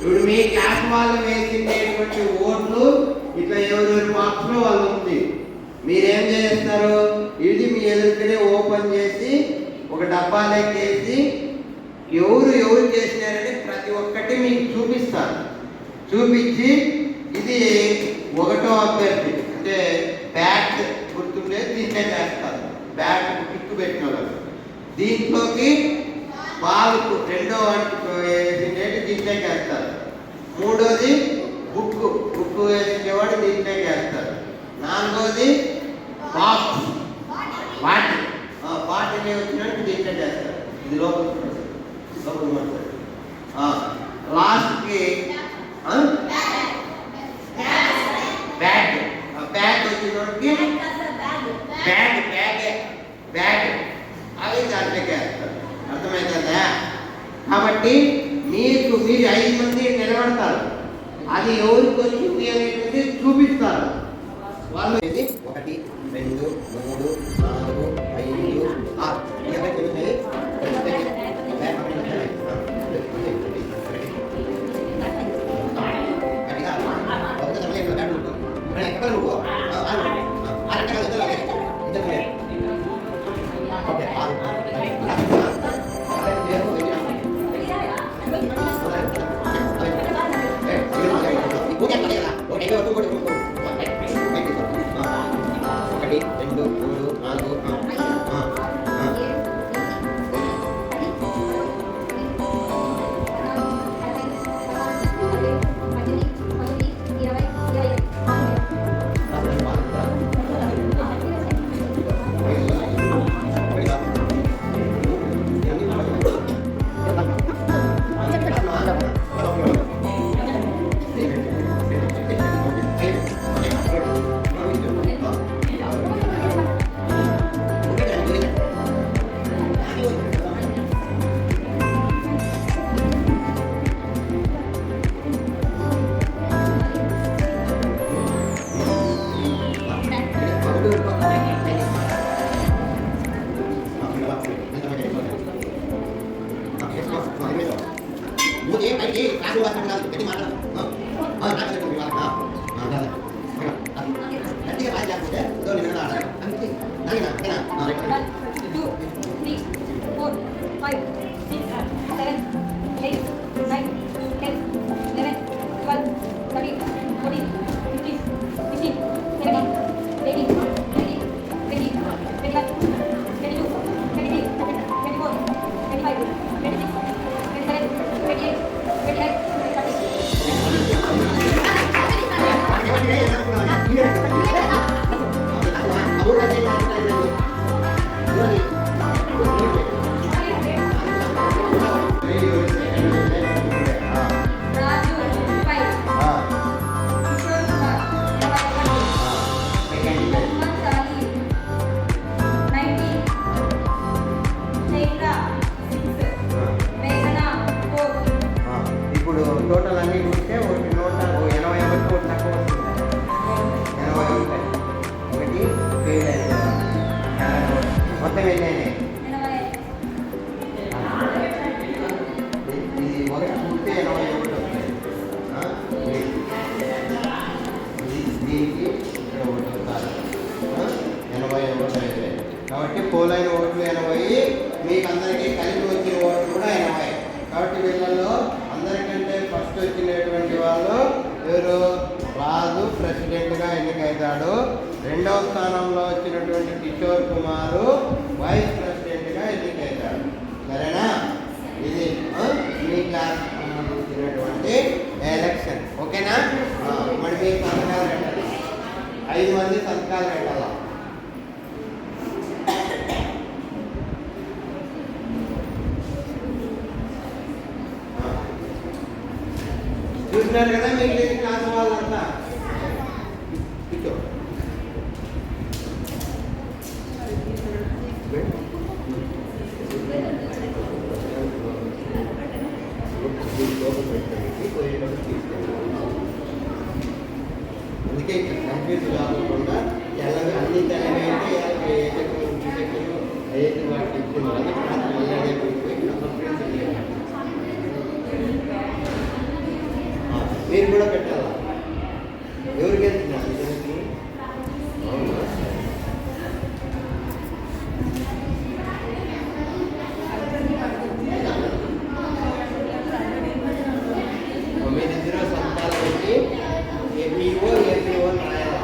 ఇప్పుడు మీ క్లాస్ వాళ్ళు వేసినటువంటి ఓట్లు ఇట్లా ఎవరెవరి బాక్స్ లో వాళ్ళు ఉంది. మీరేం చేస్తారు, ఇది మీ ఎదురుకనే ఓపెన్ చేసి ఒక డబ్బాలోకి వేసి ఎవరు చేసినారని ప్రతి ఒక్కటి మీకు చూపిస్తారు. చూపించి ఇది 1వ అభ్యర్థి అంటే బ్యాట్ గుర్తుండే దీంట్లో చేస్తారు. బ్యాట్ కిక్కు పెట్టిన వాళ్ళు దీంట్లోకి బాల్కు 2వ వేసిండేది దీంట్లో చేస్తారు. 3వది బుక్ వేసేవాడు దీంట్లో చేస్తారు. 4వది బాక్స్ బాటిల్ వచ్చినట్టు దీంట్లో చేస్తారు. ఇది లోపల లాస్ట్కి బ్యాగ్ వచ్చినోడికి బ్యాగ్ అవి దాంట్లోకి వేస్తారు. అర్థమవుతుందా? కాబట్టి మీరు 5 మంది నిలబడతారు. అది ఎవరికి వచ్చింది అనేది చూపిస్తారు. వాళ్ళు 1 2 3 4 5 టోటల్ అన్ని చూస్తే 181 కోట్లు తక్కువ వస్తుంది. 81 ఫెయిల్ అయింది. మొత్తం ఎన్ని ఇది ఒకటి చూస్తే 81 వస్తాయి. దీనికి ఇక్కడ ఒకటి వస్తారు 81 అయితే. కాబట్టి పోలైన ఓట్లు 80, మీకు అందరికీ కలిపి వచ్చిన ఓట్లు కూడా 80. కాబట్టి వీళ్ళల్లో అందరికంటే ఫస్ట్ వచ్చినటువంటి వాళ్ళు ఎవరు? రాజు ప్రెసిడెంట్గా ఎన్నికవుతాడు. 2వ స్థానంలో వచ్చినటువంటి కిషోర్ కుమారు వైస్ ప్రెసిడెంట్గా ఎన్నికవుతాడు. సరేనా? ఇది మీ క్లాస్ సంబంధించినటువంటి ఎలక్షన్. ఓకేనా? మరి మీకు సంతకాలు పెట్టాలి. 5 మంది సంతకాలు పెట్టాలా? చూసినారు కదా మిగిలిన క్లాస్ వాళ్ళంతా. అందుకే కన్ఫ్యూజ్ కాకుండా తెల్లవి అన్ని తెల్లవి అంటే ఏది వాటికి ఇచ్చిన మీరు కూడా పెట్టాలా? ఎవరికి వెళ్తున్నారు? అవునా? మీ దగ్గర సంతాలు పెట్టి ఎంఈఓ రాయాలా?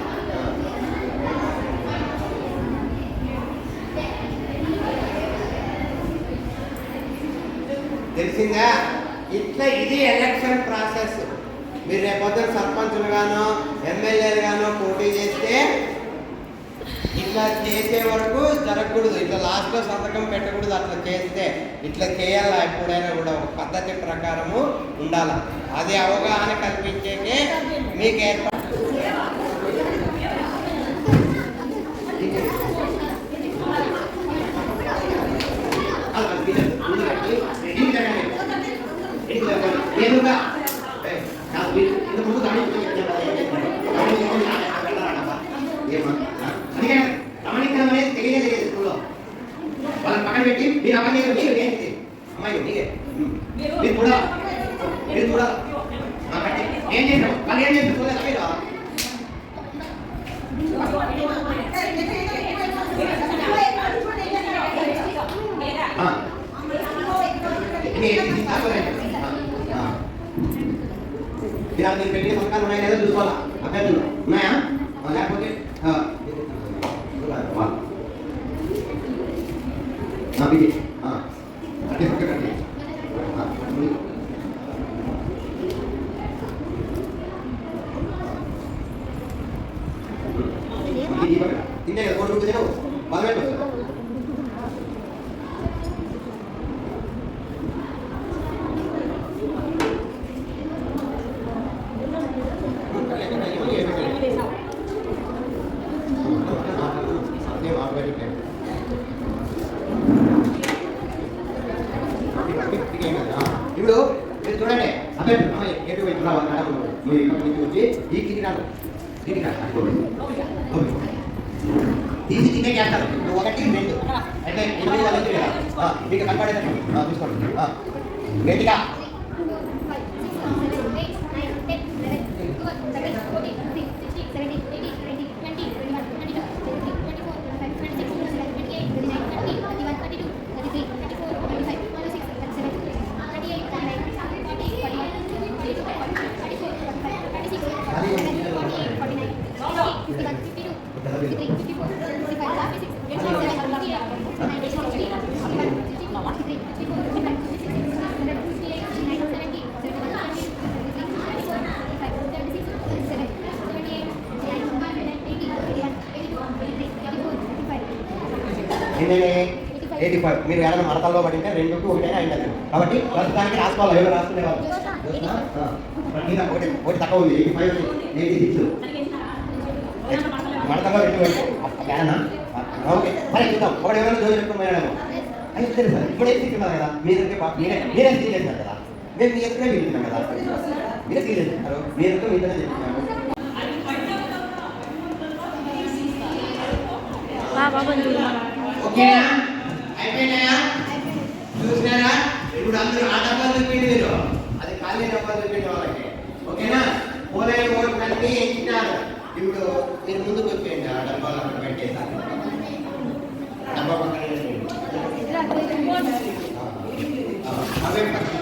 తెలిసిందా? ఇట్లా ఇది ఎలక్షన్ ప్రాసెస్. మీరు రేపొద్దున సర్పంచులుగానో ఎమ్మెల్యేలుగానో పోటీ చేస్తే ఇట్లా చేసే వరకు జరగకూడదు. ఇట్లా లాస్ట్లో సంతకం పెట్టకూడదు. అట్లా చేస్తే ఇట్లా చేయాలా, ఎప్పుడైనా కూడా ఒక పద్ధతి ప్రకారము ఉండాలి. అది అవగాహన కల్పించేకే మీకు ఏర్పాటు. గమనించడం అనేది తెలియలేదు స్కూల్లో. వాళ్ళని పక్కన పెట్టి మీరు అమ్మాయి అమ్మాయి మీరు కూడా ఏం చేశారు? వాళ్ళు ఏం చేశారు? మీరు పెట్టిన పథకాలు ఉన్నాయా లేదా చూసుకోవాలా? అభ్యర్థులు ఉన్నాయా? లేకపోతే తింటే కదా కోటి రూపాయలు బాగా పెట్టు. ఇప్పుడు మీరు చూడండి అభ్యర్థి వచ్చి ఈ కింది రాదు తీసి కింద చేస్తారు. ఒకటి రెండు అంటే మీకు కనపడేటట్టు చూసుకోండి. గట్టిగా ఎన్ని 85. మీరు ఏదైనా మడతల్లో పడింటే 2కి 1 అయింది. కాబట్టి ప్రస్తుతానికి రాసుకోవాలి. ఎవరు రాసుకునేవాళ్ళు ఒకటి తక్కువ ఉంది. 85 86 మడతల్లో 2 అదేనా? ఓకే మరి చూద్దాం. ఒకటి ఎవరైనా జోలు చెప్పుకున్నాడేమో అయితే సరే సార్. ఇప్పుడు ఏం తీసుకున్నారు కదా మీరే సీల్ చేస్తారు కదా. మేము మీ ఎక్కడే వింటున్నాం కదా. మీరే సీల్ చేస్తున్నారు. మీరు మీతోనే చెప్తున్నాను. ఓకేనా? అయిపోయినాయా? చూసినారా? ఇప్పుడు అందరూ ఆ డబ్బాలు చూపిండి. మీరు అది ఖాళీ డబ్బాలు చూపిండి వాళ్ళకి. ఓకేనా? పోలైన ఓట్లు అన్నీ ఇచ్చినారు. ఇప్పుడు మీరు ముందుకు వచ్చేయండి. ఆ డబ్బాలు అక్కడ పెట్టేసారు. డబ్బా పక్కన అవే పక్కన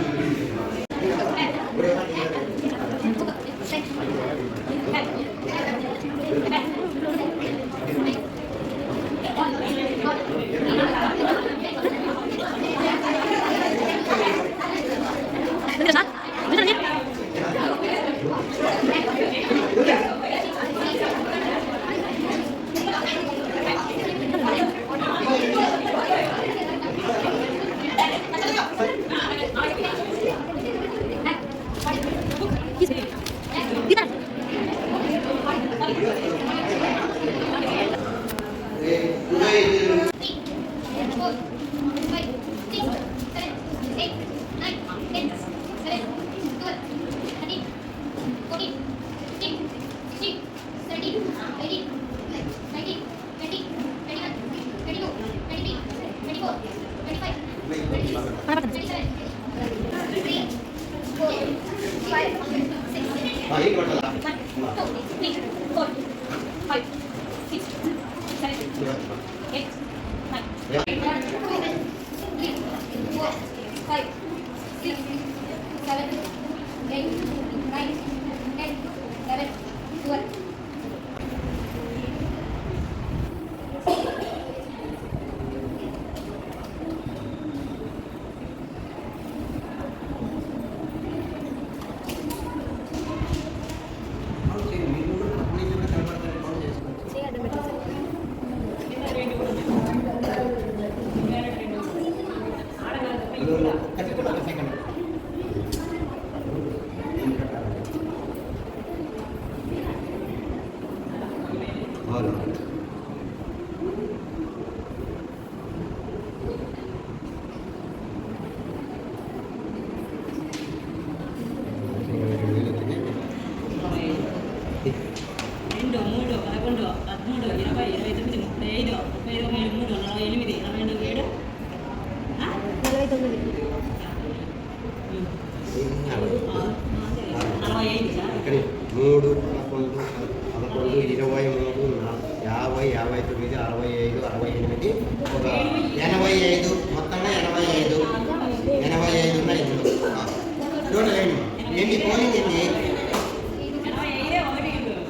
Five, 6,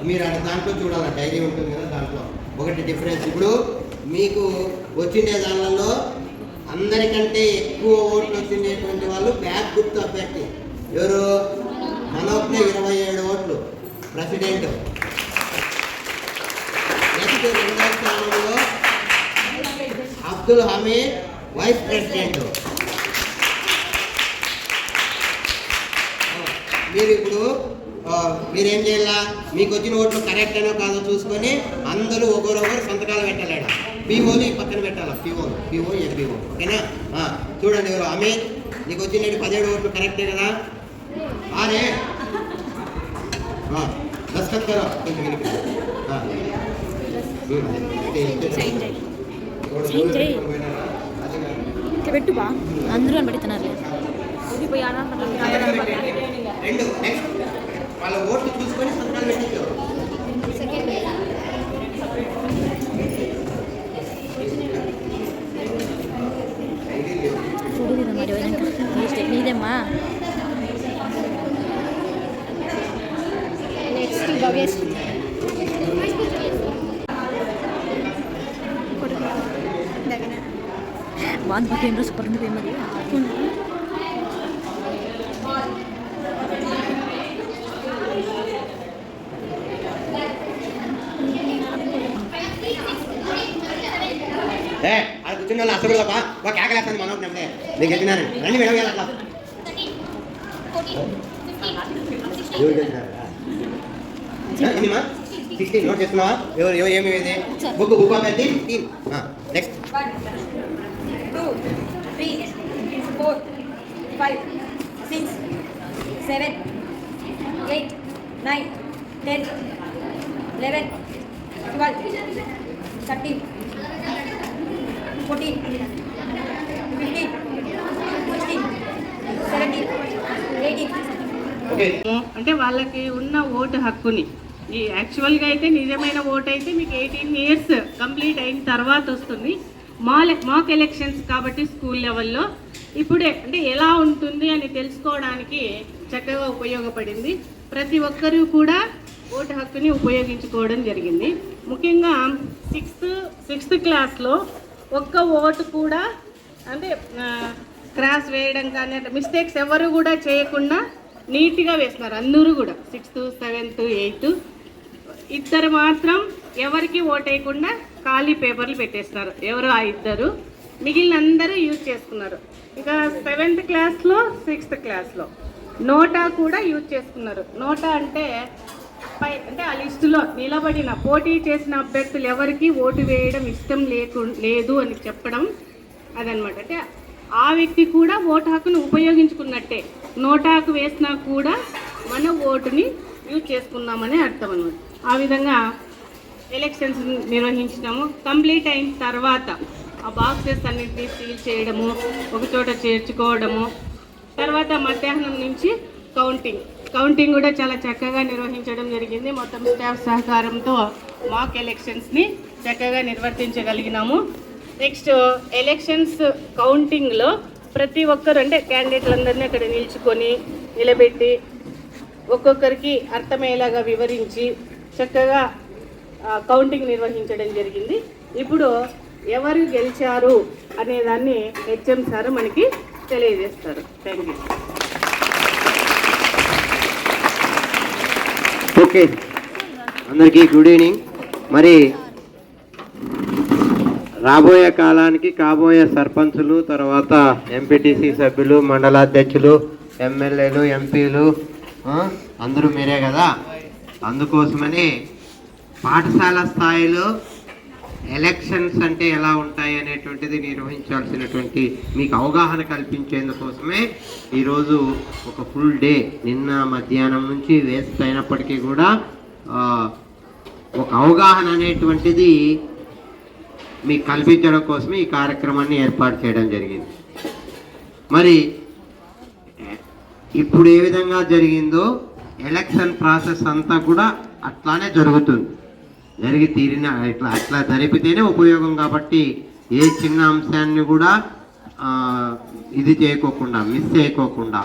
మీరు దాంట్లో చూడాలి, డైరీ ఉంటుంది కదా, దాంట్లో ఒకటి డిఫరెన్స్. ఇప్పుడు మీకు వచ్చిండే దానిలో అందరికంటే ఎక్కువ ఓట్లు వచ్చిండేటువంటి వాళ్ళు బ్యాక్ గుర్తు అభ్యర్థి ఎవరు? మనోజ్ఞ 27 ఓట్లు ప్రెసిడెంట్. నెక్స్ట్ రెండవ స్థానంలో అబ్దుల్ హమీద్ వైస్ ప్రెసిడెంట్. మీరు ఇప్పుడు మీరేం చేయాలా? మీకు వచ్చిన ఓట్లు కరెక్ట్ అనో కాదో చూసుకొని అందరూ ఒకరొకరు సంతకాలు పెట్టాలి. పీఓని పక్కన పెట్టాలి, పీఓ ఎంపీఓ. ఓకేనా? చూడండి, ఎవరు? అమీర్, నీకు వచ్చిన 17 ఓట్లు కరెక్టే కదా? అరే దస్కత్ కరో కొంచెం పెట్టుబా అందరూ పెడుతున్నారు. రెండు నెక్స్ట్ వాళ్ళ ఓట్లు చూసుకొని సంతకాలు పెట్టించారు. నీదేమ్మా నెక్స్ట్ భవ్యశ్రీ. బాగుంది పక్క ఏం సూపర్ ఉంది మరి. అది కూర్చున్న వాళ్ళు అసలు ఒక కేకలేస్తాను మనోజ్ఞే. నేను చెప్పినాను రండి మేడం. అట్లా ఎన్నిమా 16 నోట్ చేస్తున్నావా? ఎవరు ఏమి బుక్ పెట్టి నెక్స్ట్ 2 3 4 5 6 7 8 9 10 11 12 13 14 15 16 17 18. అంటే వాళ్ళకి ఉన్న ఓటు హక్కుని ఈ యాక్చువల్గా అయితే నిజమైన ఓటు అయితే మీకు 18 ఇయర్స్ కంప్లీట్ అయిన తర్వాత వస్తుంది. మాక్ ఎలక్షన్స్ కాబట్టి స్కూల్ లెవెల్లో ఇప్పుడే అంటే ఎలా ఉంటుంది అని తెలుసుకోవడానికి చక్కగా ఉపయోగపడింది. ప్రతి ఒక్కరూ కూడా ఓటు హక్కుని ఉపయోగించుకోవడం జరిగింది. ముఖ్యంగా సిక్స్త్ క్లాస్లో ఒక్క ఓటు కూడా అంటే క్రాస్ వేయడం కానీ మిస్టేక్స్ ఎవరు కూడా చేయకుండా నీట్గా వేస్తున్నారు అందరూ కూడా. 6th 7th 8th ఇద్దరు మాత్రం ఎవరికి ఓట్ వేయకుండా ఖాళీ పేపర్లు పెట్టేస్తున్నారు. ఎవరు? ఆ ఇద్దరు. మిగిలిన అందరూ యూజ్ చేసుకున్నారు. ఇక 7th క్లాస్లో 6th క్లాస్లో నోటా కూడా యూజ్ చేసుకున్నారు. నోటా అంటే అంటే ఆ లిస్టులో నిలబడిన పోటీ చేసిన అభ్యర్థులు ఎవరికి ఓటు వేయడం ఇష్టం లేదు అని చెప్పడం అదనమాట. అంటే ఆ వ్యక్తి కూడా ఓటు హక్కును ఉపయోగించుకున్నట్టే. నోటాకు వేసినా కూడా మన ఓటుని యూజ్ చేసుకున్నామని అర్థం అనమాట. ఆ విధంగా ఎలక్షన్స్ నిర్వహించినాము. కంప్లీట్ అయిన తర్వాత ఆ బాక్సెస్ అన్నింటినీ సీల్ చేయడము, ఒకచోట చేర్చుకోవడము, తర్వాత మధ్యాహ్నం నుంచి కౌంటింగ్ కౌంటింగ్ కూడా చాలా చక్కగా నిర్వహించడం జరిగింది. మొత్తం స్టాఫ్ సహకారంతో మాక్ ఎలక్షన్స్ని చక్కగా నిర్వర్తించగలిగినాము. నెక్స్ట్ ఎలక్షన్స్ కౌంటింగ్లో ప్రతి ఒక్కరు అంటే క్యాండిడేట్లందరినీ అక్కడ నిలబెట్టి ఒక్కొక్కరికి అర్థమయ్యేలాగా వివరించి చక్కగా కౌంటింగ్ నిర్వహించడం జరిగింది. ఇప్పుడు ఎవరు గెలిచారు అనేదాన్ని హెచ్ఎం సార్ మనకి తెలియజేస్తారు. Thank you. ఓకే, అందరికీ గుడ్ ఈవినింగ్. మరి రాబోయే కాలానికి కాబోయే సర్పంచులు, తర్వాత ఎంపీటీసీ సభ్యులు, మండలాధ్యక్షులు, ఎమ్మెల్యేలు, ఎంపీలు అందరూ మీరే కదా. అందుకోసమని పాఠశాల స్థాయిలో ఎలక్షన్స్ అంటే ఎలా ఉంటాయి అనేటువంటిది నిర్వహించాల్సినటువంటి మీకు అవగాహన కల్పించేందుకోసమే ఈరోజు ఒక ఫుల్ డే నిన్న మధ్యాహ్నం నుంచి వేస్ట్ అయినప్పటికీ కూడా ఒక అవగాహన అనేటువంటిది మీకు కల్పించడం కోసమే ఈ కార్యక్రమాన్ని ఏర్పాటు చేయడం జరిగింది. మరి ఇప్పుడు ఏ విధంగా జరిగిందో ఎలక్షన్ ప్రాసెస్ అంతా కూడా అట్లానే జరుగుతుంది. జరిగి తీరిన అట్లా జరిపితేనే ఉపయోగం. కాబట్టి ఏ చిన్న అంశాన్ని కూడా ఇది చేయకోకుండా, మిస్ చేయకోకుండా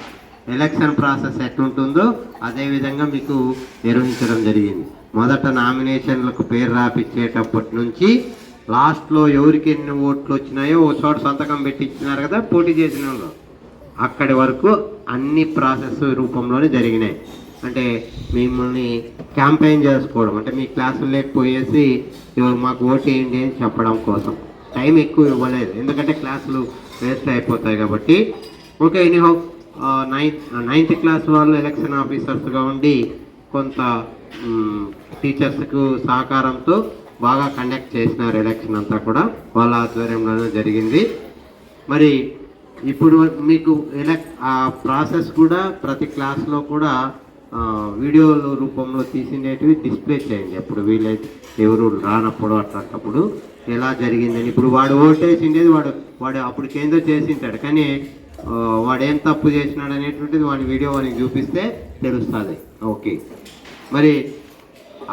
ఎలక్షన్ ప్రాసెస్ ఎట్లుంటుందో అదేవిధంగా మీకు నిర్వహించడం జరిగింది. మొదట నామినేషన్లకు పేరు రాపిచ్చేటప్పటి నుంచి లాస్ట్లో ఎవరికి ఎన్ని ఓట్లు వచ్చినాయో ఒక చోట సంతకం పెట్టి ఇచ్చినారు కదా పోటీ చేసిన వాళ్ళు, అక్కడి వరకు అన్ని ప్రాసెస్ రూపంలోనే జరిగినాయి. అంటే మిమ్మల్ని క్యాంపెయిన్ చేసుకోవడం, అంటే మీ క్లాసులు లేకపోయేసి ఎవరు మాకు ఓటు వేయండి అని చెప్పడం కోసం టైం ఎక్కువ ఇవ్వలేదు, ఎందుకంటే క్లాసులు వేస్ట్ అయిపోతాయి కాబట్టి. ఓకే, ఎనీహౌ 9th క్లాస్ వాళ్ళు ఎలక్షన్ ఆఫీసర్స్గా ఉండి కొంత టీచర్స్కు సహకారంతో బాగా కండక్ట్ చేసినారు. ఎలక్షన్ అంతా కూడా వాళ్ళ ఆధ్వర్యంలోనే జరిగింది. మరి ఇప్పుడు మీకు ఆ ప్రాసెస్ కూడా ప్రతి క్లాస్లో కూడా వీడియోల రూపంలో తీసినవి డిస్ప్లే చేయండి. అప్పుడు వీలైతే ఎవరు రానప్పుడు అట్లాంటప్పుడు ఎలా జరిగిందని. ఇప్పుడు వాడు ఓటేసిండేది వాడు అప్పుడు కేంద్ర చేసింటాడు, కానీ వాడు ఏం తప్పు చేసినాడు అనేటువంటిది వాడి వీడియో వానికి చూపిస్తే తెలుస్తుంది. ఓకే, మరి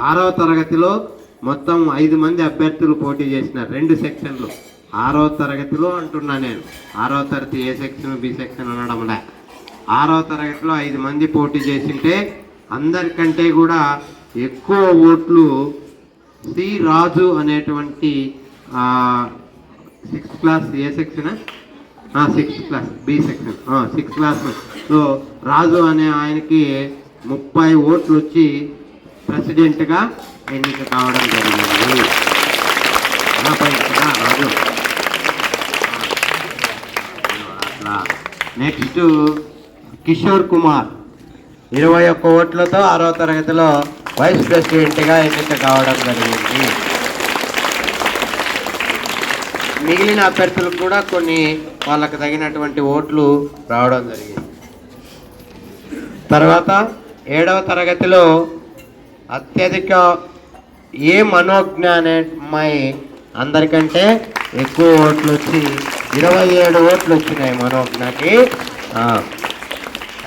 6వ తరగతిలో మొత్తం 5 మంది అభ్యర్థులు పోటీ చేసినారు 2 సెక్షన్లు. 6వ తరగతిలో అంటున్నా నేను, 6వ తరగతి ఏ సెక్షన్ బి సెక్షన్ అనడంలే. 6వ తరగతిలో 5 మంది పోటీ చేసింటే అందరికంటే కూడా ఎక్కువ ఓట్లు సి రాజు అనేటువంటి 6th class A section 6th class B section 6th క్లాస్లో రాజు అనే ఆయనకి 30 ఓట్లు వచ్చి ప్రెసిడెంట్గా ఎన్నిక కావడం జరిగింది. రాజు అట్లా. నెక్స్ట్ కిషోర్ కుమార్ 21 ఓట్లతో 6వ తరగతిలో వైస్ ప్రెసిడెంట్గా ఎన్నిక కావడం జరిగింది. మిగిలిన అభ్యర్థులకు కూడా కొన్ని వాళ్ళకు తగినటువంటి ఓట్లు రావడం జరిగింది. తర్వాత 7వ తరగతిలో అత్యధిక ఏ మనోజ్ఞ అనే అమ్మాయి అందరికంటే ఎక్కువ ఓట్లు వచ్చి 27 ఓట్లు వచ్చినాయి మనోజ్ఞకి.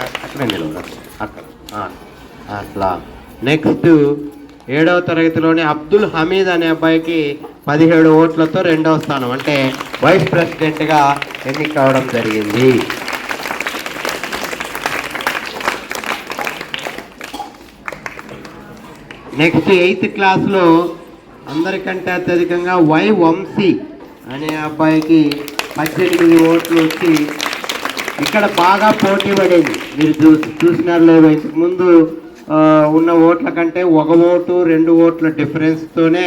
అక్కడ అక్కడ అట్లా. నెక్స్ట్ 7వ తరగతిలోని అబ్దుల్ హమీద్ అనే అబ్బాయికి 17 ఓట్లతో 2వ స్థానం, అంటే వైస్ ప్రెసిడెంట్గా ఎన్నిక కావడం జరిగింది. నెక్స్ట్ 8th క్లాస్లో అందరికంటే అత్యధికంగా వై వంశీ అనే అబ్బాయికి 18 ఓట్లు వచ్చి ఇక్కడ బాగా పోటీ పడేది. మీరు చూసినారు లేదో, ఇంతకుముందు ఉన్న ఓట్ల కంటే 1 ఓటు 2 ఓట్ల డిఫరెన్స్తోనే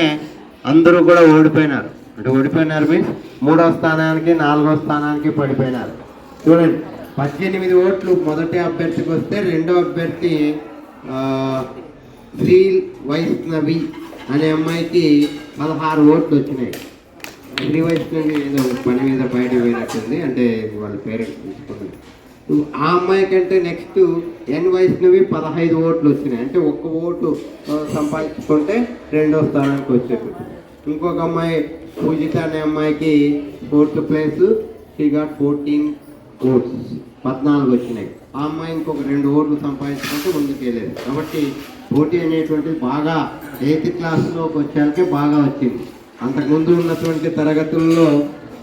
అందరూ కూడా ఓడిపోయినారు. అంటే ఓడిపోయినారు మీన్స్ 3వ స్థానానికి 4వ స్థానానికి పడిపోయినారు. చూడండి, 18 ఓట్లు మొదటి అభ్యర్థికి వస్తే 2వ అభ్యర్థి శ్రీ వైష్ణవి అనే అమ్మాయికి 16 ఓట్లు వచ్చినాయి. శ్రీ వైష్ణవి ఏదో పని మీద బయట పోయినట్టుంది, అంటే వాళ్ళ పేరెంట్స్ తీసుకున్నారు. ఆ అమ్మాయి కంటే నెక్స్ట్ ఎన్ వైష్ణవి 15 ఓట్లు వచ్చినాయి, అంటే 1 ఓటు సంపాదించుకుంటే 2వ స్థానానికి వచ్చేది. ఇంకొక అమ్మాయి పూజిత అనే అమ్మాయికి 4th place, she got 14 oats, 14 వచ్చినాయి. ఆ అమ్మాయి ఇంకొక 2 ఓట్లు సంపాదించుకుంటే ముందుకు వెళ్ళేది. కాబట్టి పోటీ అనేటువంటిది బాగా 8th క్లాస్లోకి వచ్చాకే బాగా వచ్చింది. అంతకుముందు ఉన్నటువంటి తరగతుల్లో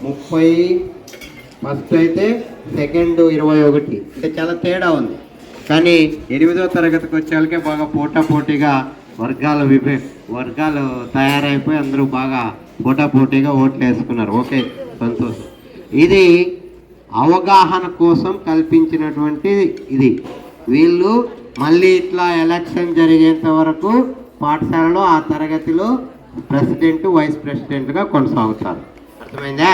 30, ఫస్ట్ అయితే సెకండ్ 21, అంటే చాలా తేడా ఉంది. కానీ 8వ తరగతికి వచ్చాకే బాగా పోటాపోటీగా వర్గాలు తయారైపోయి అందరూ బాగా పోటాపోటీగా ఓట్లు వేసుకున్నారు. ఓకే, సంతోషం. ఇది అవగాహన కోసం కల్పించినటువంటి ఇది. వీళ్ళు మళ్ళీ ఇట్లా ఎలక్షన్ జరిగేంత వరకు పాఠశాలలో ఆ తరగతిలో ప్రెసిడెంట్, వైస్ ప్రెసిడెంట్గా కొనసాగుతారు. అర్థమైందా?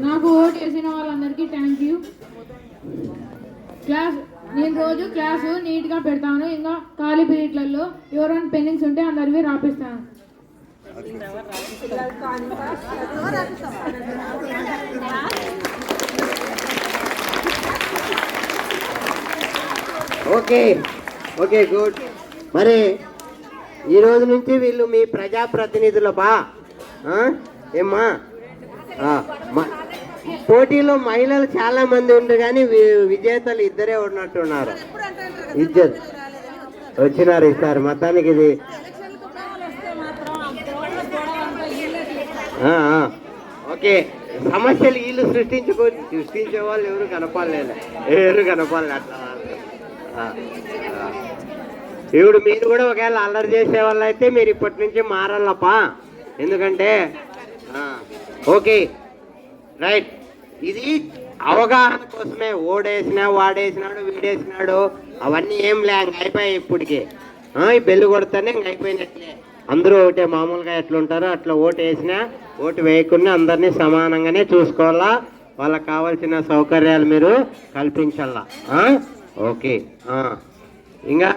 నాకు ఓటు వేసిన వాళ్ళందరికీ థ్యాంక్ యూ. నేను రోజు క్లాసు నీట్గా పెడతాను. ఇంకా ఖాళీ పీరియడ్లలో ఎవరైనా పెండింగ్స్ ఉంటే అందరివి రాపిస్తాను. Okay okay, good. మరి ఈ రోజు నుంచి వీళ్ళు మీ ప్రజాప్రతినిధులపా? ఏమ్మా? పోటీలో మహిళలు చాలా మంది ఉండ్రు కానీ విజేతలు ఇద్దరే ఉన్నట్టున్నారు. ఇద్దరు వచ్చినారు ఈసారి. మొత్తానికి ఇది ఓకే. సమస్యలు వీళ్ళు సృష్టించే వాళ్ళు ఎవరు కనపాలేదు. అట్లా ఇప్పుడు మీరు కూడా ఒకవేళ అల్లరి చేసే వాళ్ళు అయితే మీరు ఇప్పటి నుంచి మారాలప్పా. ఎందుకంటే ఓకే, రైట్. ఇది అవగాహన కోసమే. ఓడేసినా, వాడేసినాడు, వీడేసినాడు, అవన్నీ ఏం లే, అయిపోయాయి ఇప్పటికి. ఈ బెల్లు కొడితేనే ఇంక అయిపోయినట్లే. అందరూ ఒకటే మామూలుగా ఎట్లుంటారో అట్లా ఓటు వేసినా, ఓటు వేయకుండా అందరినీ సమానంగానే చూసుకోవాలా. వాళ్ళకి కావాల్సిన సౌకర్యాలు మీరు కల్పించాలా. ఓకే. ఇంకా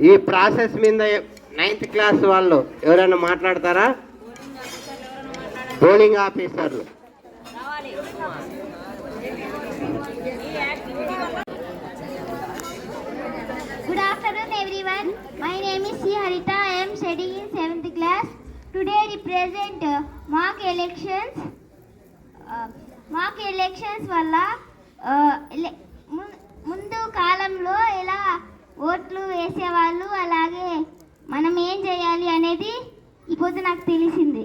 ఈ ప్రాసెస్ మీద 9th క్లాస్ వాళ్ళు ఎవరైనా మాట్లాడతారా? పోలింగ్ ఆఫీసర్లు. Good afternoon everyone. My name is C. Harita. I am studying in 7th class. Today I represent mock elections. Mock elections వల్ల ముందు కాలంలో ఎలా ఓట్లు వేసేవాళ్ళు, అలాగే మనం ఏం చేయాలి అనేది ఇప్పుడు నాకు తెలిసింది.